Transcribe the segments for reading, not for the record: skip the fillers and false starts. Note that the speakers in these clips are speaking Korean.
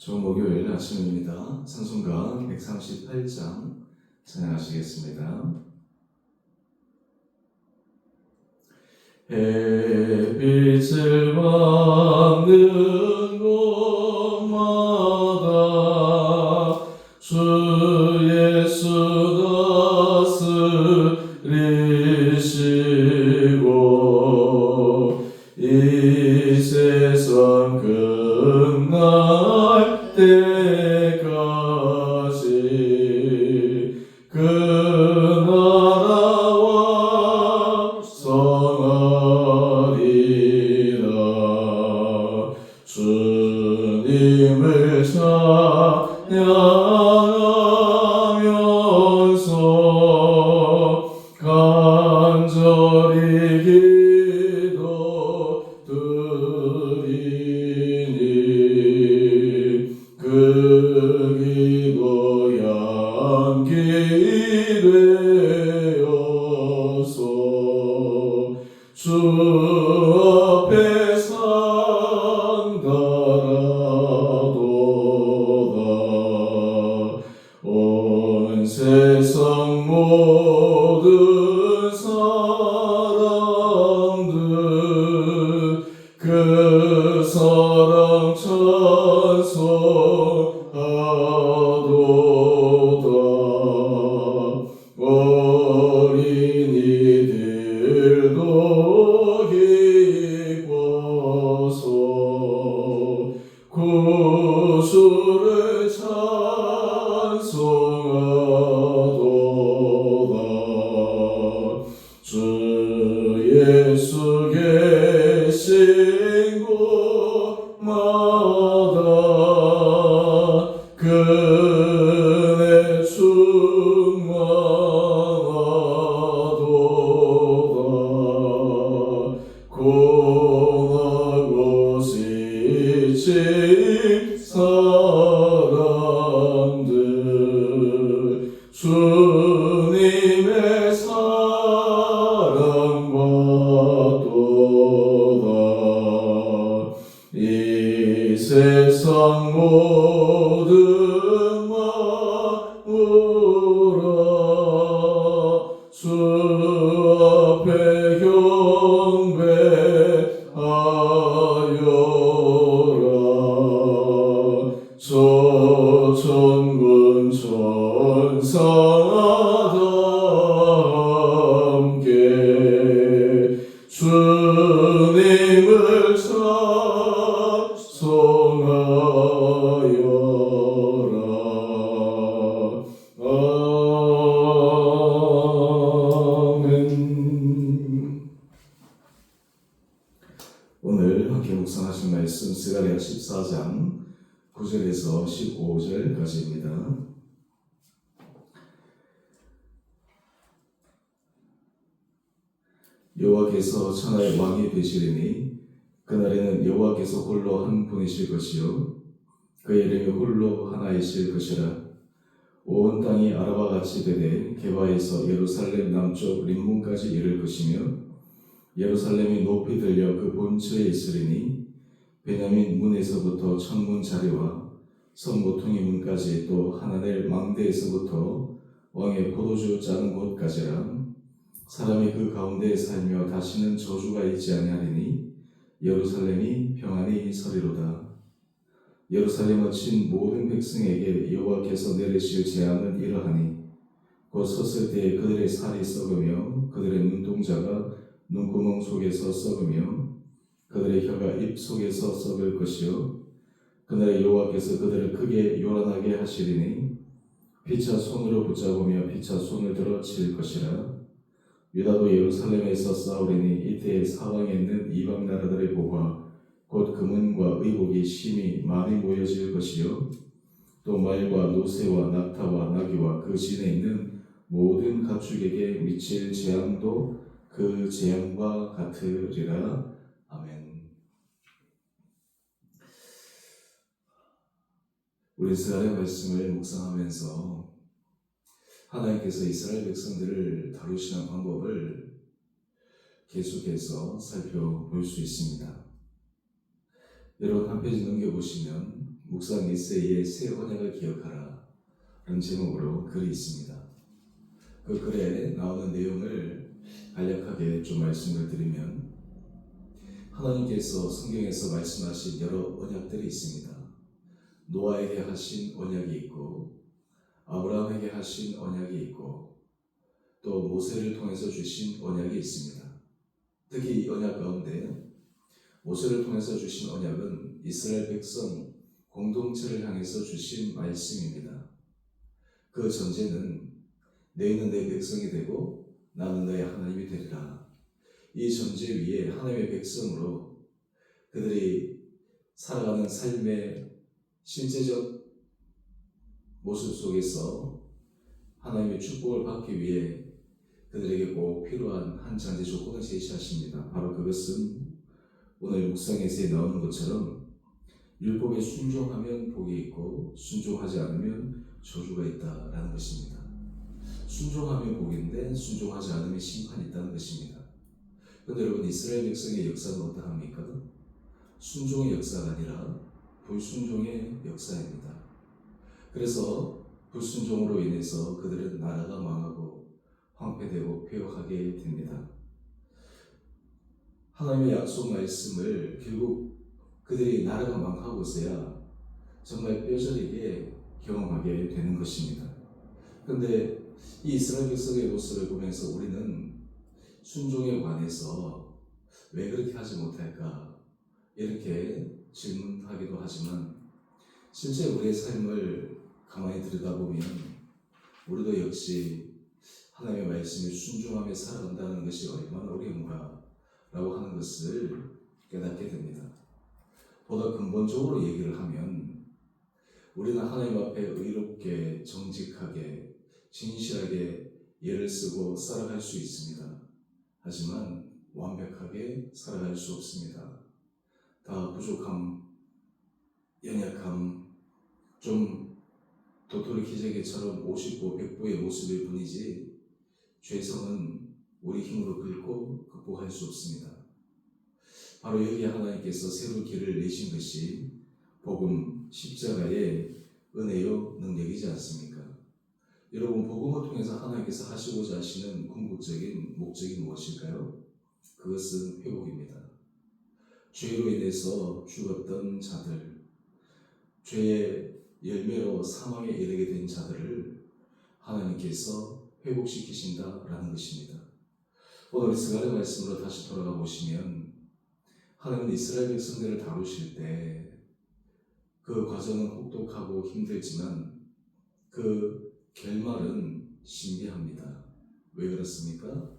좋은 목요일 아침입니다. 찬송가 138장 찬양하시겠습니다. 햇빛을 받는 곳마다 주 예수 다스리시고 이 세상 끝날 때까지 그 나라와 성하리라. 주님을 찬양하면서 간절히 기도드리니 그 기도 양기 되어서 주 앞에 상달하도다. 온 세상 모든 사람들 그 사랑 찬송하도다. 어린이들도 기뻐서 구주를 찬송하도다. 주 예수 계신 곳마다 그네 충만하도다. 고나고 지친 사람들 주님의 사랑받도다. 이 세상 모든 마누라 주 앞에 경배하여라. 저 천군 천사와 함께 주님을 찬송하여라. 아멘. 오늘 함께 묵상하신 말씀 스가랴 14장 9절에서 15절까지입니다. 여호와께서 천하의 왕이 되시리니 그날에는 여호와께서 홀로 한 분이실 것이요 그의 이름이 홀로 하나이실 것이라. 온 땅이 아라바 같이 되되 게바에서 예루살렘 남쪽 림문까지 이를 것이며 예루살렘이 높이 들려 그 본처에 있으리니 베냐민 문에서부터 천문 자리와 성 모퉁이 문까지 또 하나넬 망대에서부터 왕의 포도주 짜는 곳까지라. 사람이 그 가운데에 살며 다시는 저주가 있지 아니하리니 예루살렘이 평안히 서리로다. 예루살렘을 친 모든 백성에게 여호와께서 내리실 재앙은 이러하니 곧 섰을 때에 그들의 살이 썩으며 그들의 눈동자가 눈구멍 속에서 썩으며 그들의 혀가 입 속에서 썩을 것이요 그날에 여호와께서 그들을 크게 요란하게 하시리니 피차 손으로 붙잡으며 피차 손을 들어 칠 것이라. 유다도 예루살렘에서 싸우리니 이때에 사방에 있는 이방 나라들의 보화 곧 금은과 의복이 심히 많이 모여질 것이요 또 말과 노새와 낙타와 나귀와 그 진에 있는 모든 가축에게 미칠 재앙도 그 재앙과 같으리라. 아멘. 우리 스가랴 말씀을 묵상하면서 하나님께서 이스라엘 백성들을 다루시는 방법을 계속해서 살펴볼 수 있습니다. 여러분 한 페이지 넘겨보시면 묵상 에세이의 새 언약을 기억하라 라는 제목으로 글이 있습니다. 그 글에 나오는 내용을 간략하게 좀 말씀을 드리면, 하나님께서 성경에서 말씀하신 여러 언약들이 있습니다. 노아에게 하신 언약이 있고, 아브라함에게 하신 언약이 있고, 또 모세를 통해서 주신 언약이 있습니다. 특히 이 언약 가운데 모세를 통해서 주신 언약은 이스라엘 백성 공동체를 향해서 주신 말씀입니다. 그 전제는 너희는 내 백성이 되고 나는 너의 하나님이 되리라. 이 전제 위에 하나님의 백성으로 그들이 살아가는 삶의 실제적 모습 속에서 하나님의 축복을 받기 위해 그들에게 꼭 필요한 한 가지 조건을 제시하십니다. 바로 그것은 오늘 묵상에서 나오는 것처럼 율법에 순종하면 복이 있고 순종하지 않으면 저주가 있다라는 것입니다. 순종하면 복인데 순종하지 않으면 심판이 있다는 것입니다. 그런데 여러분, 이스라엘 백성의 역사는 어떠합니까? 순종의 역사가 아니라 불순종의 역사입니다. 그래서 불순종으로 인해서 그들은 나라가 망하고 황폐되고 폐역하게 됩니다. 하나님의 약속 말씀을 결국 그들이 나라가 망하고서야 정말 뼈저리게 경험하게 되는 것입니다. 그런데 이 이스라엘 백성의 모습을 보면서 우리는 순종에 관해서 왜 그렇게 하지 못할까 이렇게 질문하기도 하지만, 실제 우리의 삶을 가만히 들여다보면 우리도 역시 하나님의 말씀에 순종하며 살아간다는 것이 얼마나 어려운가 라고 하는 것을 깨닫게 됩니다. 보다 근본적으로 얘기를 하면 우리는 하나님 앞에 의롭게 정직하게 진실하게 예를 쓰고 살아갈 수 있습니다. 하지만 완벽하게 살아갈 수 없습니다. 다 부족함, 연약함, 좀 도토리 기저귀처럼 50보 100보의 모습일 뿐이지 죄성은 우리 힘으로 긁고 극복할 수 없습니다. 바로 여기에 하나님께서 새로운 길을 내신 것이 복음, 십자가의 은혜요 능력이지 않습니까? 여러분, 복음을 통해서 하나님께서 하시고자 하시는 궁극적인 목적이 무엇일까요? 그것은 회복입니다. 죄로 인해서 죽었던 자들, 죄의 열매로 사망에 이르게 된 자들을 하나님께서 회복시키신다라는 것입니다. 오늘 스가랴 말씀으로 다시 돌아가 보시면 하나님은 이스라엘 백성들을 다루실 때 그 과정은 혹독하고 힘들지만 그 결말은 신비합니다. 왜 그렇습니까?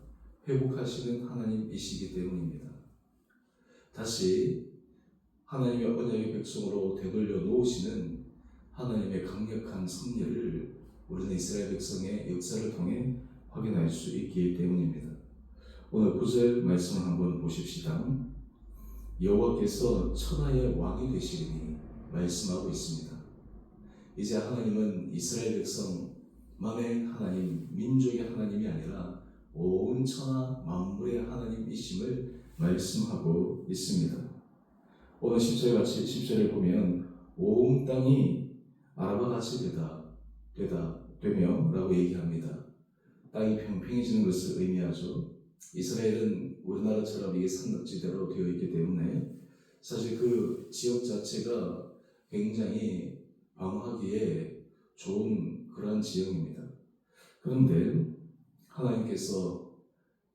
회복하시는 하나님이시기 때문입니다. 다시 하나님의 언약의 백성으로 되돌려 놓으시는 하나님의 강력한 섭리를 우리는 이스라엘 백성의 역사를 통해 확인할 수 있기 때문입니다. 오늘 9절 말씀을 한번 보십시다. 여호와께서 천하의 왕이 되시리니 말씀하고 있습니다. 이제 하나님은 이스라엘 백성만의 하나님, 민족의 하나님이 아니라 온 천하 만물의 하나님이심을 말씀하고 있습니다. 오늘 10절을 보면 온 땅이 아라바 같이 되며 라고 얘기합니다. 땅이 평평해지는 것을 의미하죠. 이스라엘은 우리나라처럼 이게 산악지대로 되어 있기 때문에 사실 그 지역 자체가 굉장히 방어하기에 좋은 그러한 지형입니다. 그런데 하나님께서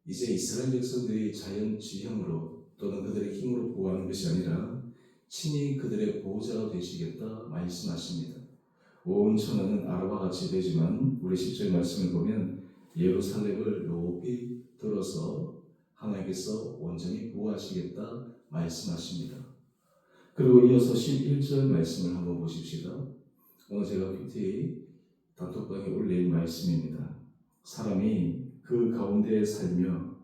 이제 이스라엘 백성들이 자연 지형으로 또는 그들의 힘으로 보호하는 것이 아니라 친히 그들의 보호자가 되시겠다 말씀하십니다. 온 천하는 아라바 같이 되지만 우리 10절 말씀을 보면 예루살렘을 높이 들어서 하나님께서 온전히 보호하시겠다 말씀하십니다. 그리고 이어서 11절 말씀을 한번 보십시다. 오늘 제가 PT 단톡방에 올린 말씀입니다. 사람이 그 가운데에 살며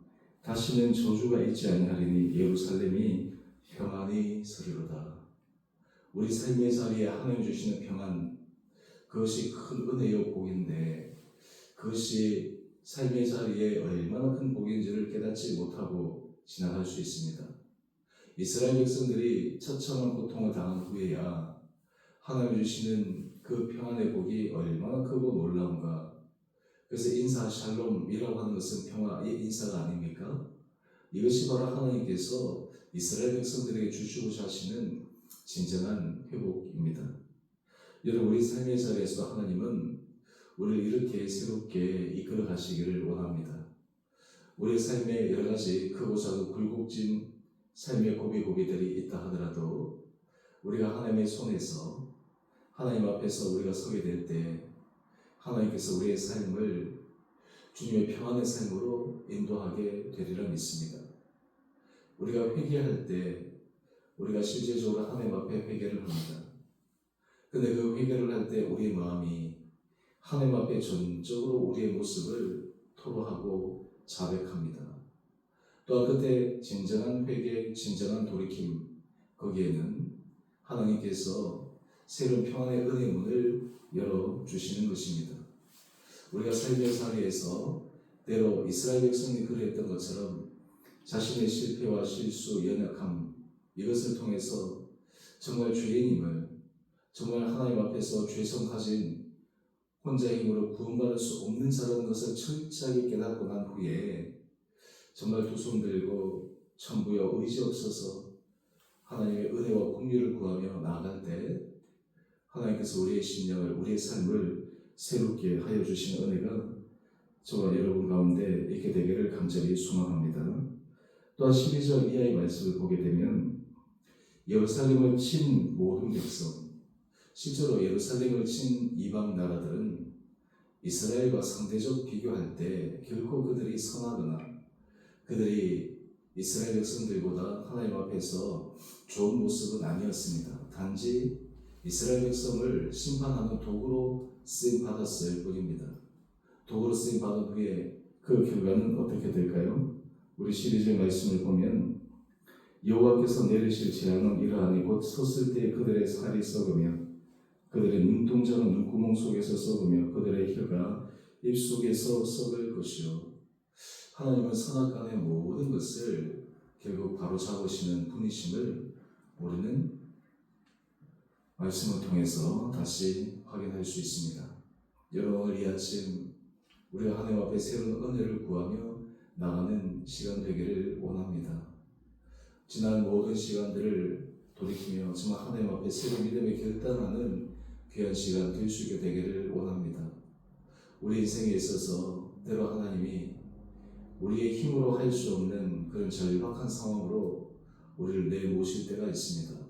다시는 저주가 있지 아니하리니 예루살렘이 평안히 서리로다. 우리 삶의 자리에 하나님 주시는 평안, 그것이 큰 은혜요 복인데 그것이 삶의 자리에 얼마나 큰 복인지를 깨닫지 못하고 지나갈 수 있습니다. 이스라엘 백성들이 처참한 고통을 당한 후에야 하나님 주시는 그 평안의 복이 얼마나 크고 놀라운가. 그래서 인사 샬롬이라고 하는 것은 평화의 인사가 아닙니까? 이것이 바로 하나님께서 이스라엘 백성들에게 주시고자 하시는 진정한 회복입니다. 여러분, 우리 삶의 자리에서 하나님은 우리를 이렇게 새롭게 이끌어 가시기를 원합니다. 우리 삶에 여러 가지 크고 작고 굴곡진 삶의 고비고비들이 있다 하더라도 우리가 하나님의 손에서 하나님 앞에서 우리가 서게 될 때 하나님께서 우리의 삶을 주님의 평안의 삶으로 인도하게 되리라 믿습니다. 우리가 회개할 때 우리가 실제적으로 하나님 앞에 회개를 합니다. 근데 그 회개를 할 때 우리의 마음이 하나님 앞에 전적으로 우리의 모습을 토로하고 자백합니다. 또한 그때 진정한 회개, 진정한 돌이킴, 거기에는 하나님께서 새로운 평안의 은혜의 문을 열어주시는 것입니다. 우리가 삶의 자리에서 때로 이스라엘 백성이 그랬던 것처럼 자신의 실패와 실수, 연약함, 이것을 통해서 정말 죄인임을, 정말 하나님 앞에서 죄성 가진 혼자의 힘으로 구원받을 수 없는 자라는 것을 철저하게 깨닫고 난 후에 정말 두 손 들고 천부여 의지 없어서 하나님의 은혜와 긍휼을 구하며 나아갈 때 하나님께서 우리의 심령을, 우리의 삶을 새롭게 하여 주시는 은혜가 저와 여러분 가운데 있게 되기를 간절히 소망합니다. 또한 12절 이하의 말씀을 보게 되면 예루살렘을 친 모든 백성, 실제로 예루살렘을 친 이방 나라들은 이스라엘과 상대적 비교할 때 결코 그들이 선하거나 그들이 이스라엘 백성들보다 하나님 앞에서 좋은 모습은 아니었습니다. 단지 이스라엘 백성을 심판하는 도구로 쓰임받았을 뿐입니다. 도구로 쓰임받은 후에 그 결과는 어떻게 될까요? 우리 12절 말씀을 보면 여호와께서 내리실 재앙은 이러하니 곧 섰을 때 그들의 살이 썩으며 그들의 눈동자는 눈구멍 속에서 썩으며 그들의 혀가 입속에서 썩을 것이요. 하나님은 선악간의 모든 것을 결국 바로잡으시는 분이심을 우리는 말씀을 통해서 다시 확인할 수 있습니다. 여러분, 오늘 이 아침 우리가 하나님 앞에 새로운 은혜를 구하며 나가는 시간 되기를 원합니다. 지난 모든 시간들을 돌이키며 정말 하나님 앞에 새로운 믿음의 결단하는 귀한 시간 될 수 있게 되기를 원합니다. 우리 인생에 있어서 때로 하나님이 우리의 힘으로 할 수 없는 그런 절박한 상황으로 우리를 내모실 때가 있습니다.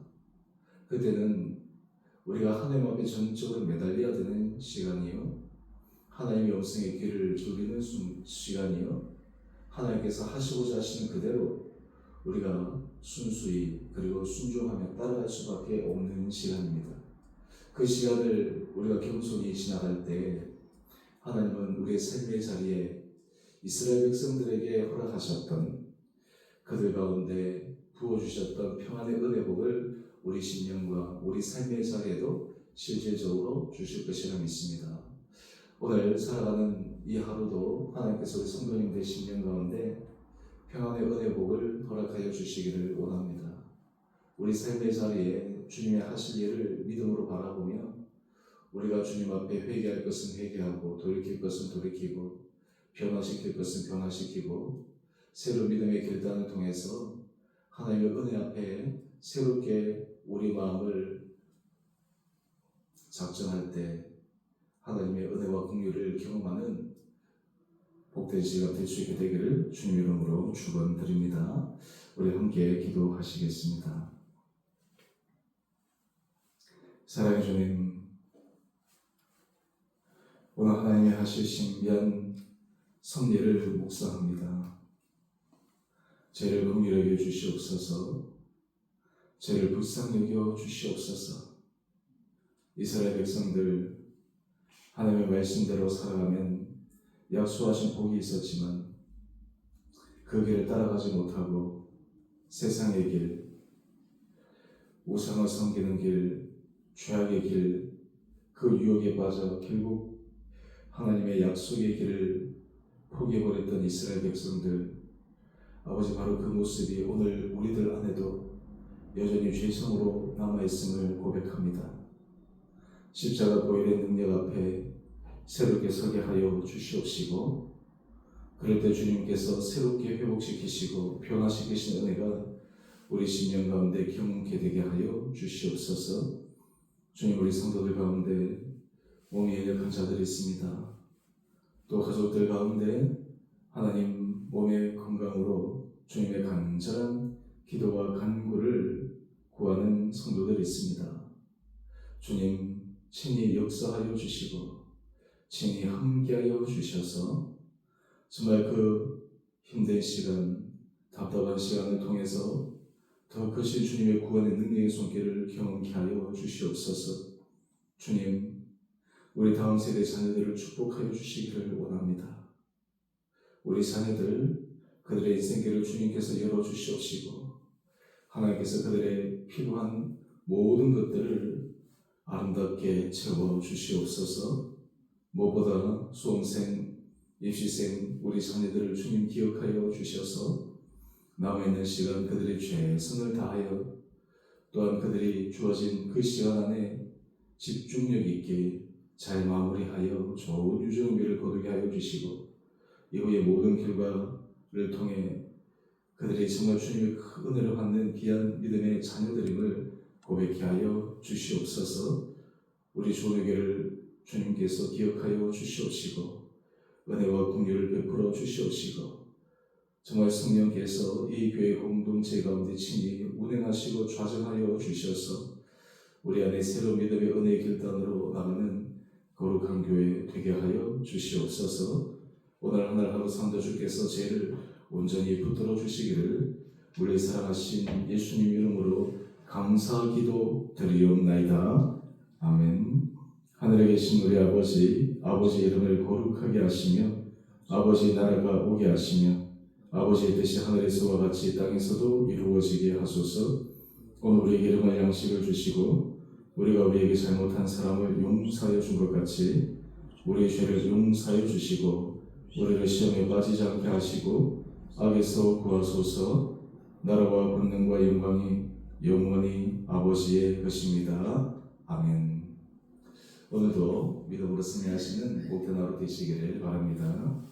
그때는 우리가 하나님 앞에 전적으로 매달려야 되는 시간이요, 하나님의 음성에 귀를 기울이는 시간이요, 하나님께서 하시고자 하시는 그대로 우리가 순수히 그리고 순종하며 따라갈 수밖에 없는 시간입니다. 그 시간을 우리가 겸손히 지나갈 때 하나님은 우리의 삶의 자리에 이스라엘 백성들에게 허락하셨던 그들 가운데 부어주셨던 평안의 은혜복을 우리 심령과 우리 삶의 자리에도 실질적으로 주실 것이라 믿습니다. 오늘 살아가는 이 하루도 하나님께서 우리 성도님들 심령 가운데 평안의 은혜복을 허락하여 주시기를 원합니다. 우리 삶의 자리에 주님의 하실 일을 믿음으로 바라보며 우리가 주님 앞에 회개할 것은 회개하고 돌이킬 것은 돌이키고 변화시킬 것은 변화시키고 새로운 믿음의 결단을 통해서 하나님의 은혜 앞에 새롭게 우리 마음을 작정할 때 하나님의 은혜와 긍휼을 경험하는 복된 시간 될 수 있게 되기를 주님 이름으로 축원드립니다. 우리 함께 기도하시겠습니다. 사랑해 주님, 오늘 하나님이 하실 신비한 섭리를 묵상합니다. 죄를 긍휼히 여겨 주시옵소서. 죄를 불쌍히 여겨 주시옵소서. 이스라엘 백성들 하나님의 말씀대로 살아가면 약속하신 복이 있었지만 그 길을 따라가지 못하고 세상의 길, 우상을 섬기는 길, 죄악의 길, 그 유혹에 빠져 결국 하나님의 약속의 길을 포기해버렸던 이스라엘 백성들, 아버지, 바로 그 모습이 오늘 우리들 안에도 여전히 죄성으로 남아있음을 고백합니다. 십자가 보혈의 능력 앞에 새롭게 서게 하여 주시옵시고, 그럴 때 주님께서 새롭게 회복시키시고 변화시키신 은혜가 우리 심령 가운데 경험케 되게 하여 주시옵소서. 주님, 우리 성도들 가운데 몸이 연약한 자들이 있습니다. 또 가족들 가운데 하나님 몸의 건강으로 주님의 간절한 기도와 간구를 구하는 성도들이 있습니다. 주님, 친히 역사하여 주시고 친히 함께하여 주셔서 정말 그 힘든 시간, 답답한 시간을 통해서 더 크신 주님의 구원의 능력의 손길을 경험케 하여 주시옵소서. 주님, 우리 다음 세대 자녀들을 축복하여 주시기를 원합니다. 우리 자녀들, 그들의 인생길을 주님께서 열어주시옵시고 하나님께서 그들의 필요한 모든 것들을 아름답게 채워주시옵소서. 무엇보다 수험생, 입시생 우리 자녀들을 주님 기억하여 주셔서 남아있는 시간 그들의 최선을 다하여 또한 그들이 주어진 그 시간 안에 집중력 있게 잘 마무리하여 좋은 유종비를 거두게 하여 주시고 이후의 모든 결과를 통해 그들이 정말 주님의 큰 은혜를 받는 귀한 믿음의 자녀들임을 고백케 하여 주시옵소서. 우리 주님께를 주님께서 기억하여 주시옵시고 은혜와 긍휼을 베풀어 주시옵시고 정말 성령께서 이 교회 공동체 가운데 친히 운행하시고 좌정하여 주셔서 우리 안에 새로운 믿음의 은혜의 결단으로 나가는 거룩한 교회 되게 하여 주시옵소서. 오늘 하늘 하루 산도 주께서 죄를 온전히 붙들어 주시기를 우리 사랑하신 예수님 이름으로 감사 기도 드리옵나이다. 아멘. 하늘에 계신 우리 아버지, 아버지 이름을 거룩하게 하시며 아버지 나라가 오게 하시며 아버지의 뜻이 하늘에서와 같이 땅에서도 이루어지게 하소서. 오늘 우리에게 일용할 양식을 주시고 우리가 우리에게 잘못한 사람을 용서하여 준 것 같이 우리의 죄를 용서하여 주시고 우리를 시험에 빠지지 않게 하시고 악에서 구하소서. 나라와 권능과 영광이 영원히 아버지의 것입니다. 아멘. 오늘도 믿음으로 승리하시는 목표나로 되시기를 바랍니다.